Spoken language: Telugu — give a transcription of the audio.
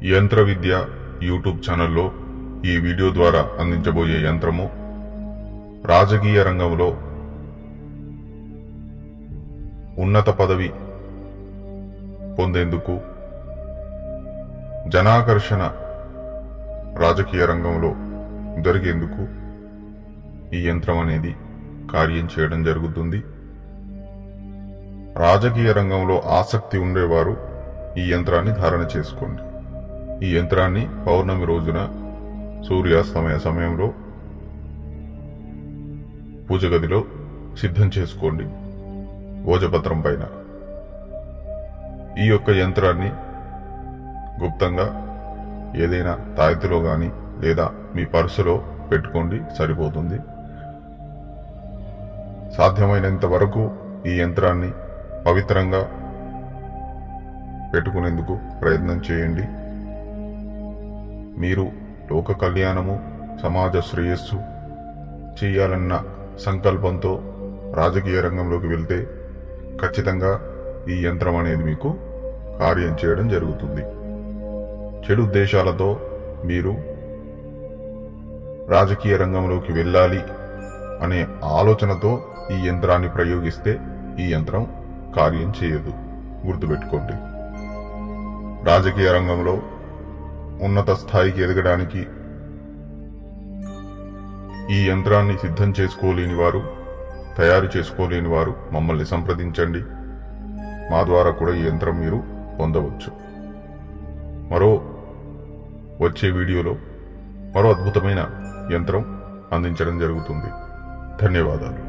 యంత్ర విద్య యూట్యూబ్ ఛానల్లో ఈ వీడియో ద్వారా అందించబోయే యంత్రము రాజకీయ రంగంలో ఉన్నత పదవి పొందేందుకు జనాకర్షణ రాజకీయ రంగంలో జరిగేందుకు ఈ యంత్రం అనేది కార్యం చేయడం జరుగుతుంది. రాజకీయ రంగంలో ఆసక్తి ఉండేవారు ఈ యంత్రాన్ని ధారణ చేసుకోండి. ఈ యంత్రాన్ని పౌర్ణమి రోజున సూర్యాస్తమయ సమయంలో పూజ గదిలో సిద్ధం చేసుకోండి. భోజపత్రం పైన ఈ యొక్క యంత్రాన్ని గుప్తంగా ఏదైనా తాయెత్తులో గాని లేదా మీ పర్సులో పెట్టుకోండి, సరిపోతుంది. సాధ్యమైనంత వరకు ఈ యంత్రాన్ని పవిత్రంగా పెట్టుకునేందుకు ప్రయత్నం చేయండి. మీరు లోక కళ్యాణము, సమాజ శ్రేయస్సు చేయాలన్న సంకల్పంతో రాజకీయ రంగంలోకి వెళ్తే ఖచ్చితంగా ఈ యంత్రం అనేది మీకు కార్యం చేయడం జరుగుతుంది. చెడు ఉద్దేశాలతో మీరు రాజకీయ రంగంలోకి వెళ్ళాలి అనే ఆలోచనతో ఈ యంత్రాన్ని ప్రయోగిస్తే ఈ యంత్రం కార్యం చేయదు. గుర్తుపెట్టుకోండి. రాజకీయ రంగంలో ఉన్నత స్థాయికి ఎదగడానికి ఈ యంత్రాన్ని సిద్ధం చేసుకోలేని వారు, తయారు చేసుకోలేని వారు మమ్మల్ని సంప్రదించండి. మా ద్వారా కూడా ఈ యంత్రం మీరు పొందవచ్చు. వచ్చే వీడియోలో మరో అద్భుతమైన యంత్రం అందించడం జరుగుతుంది. ధన్యవాదాలు.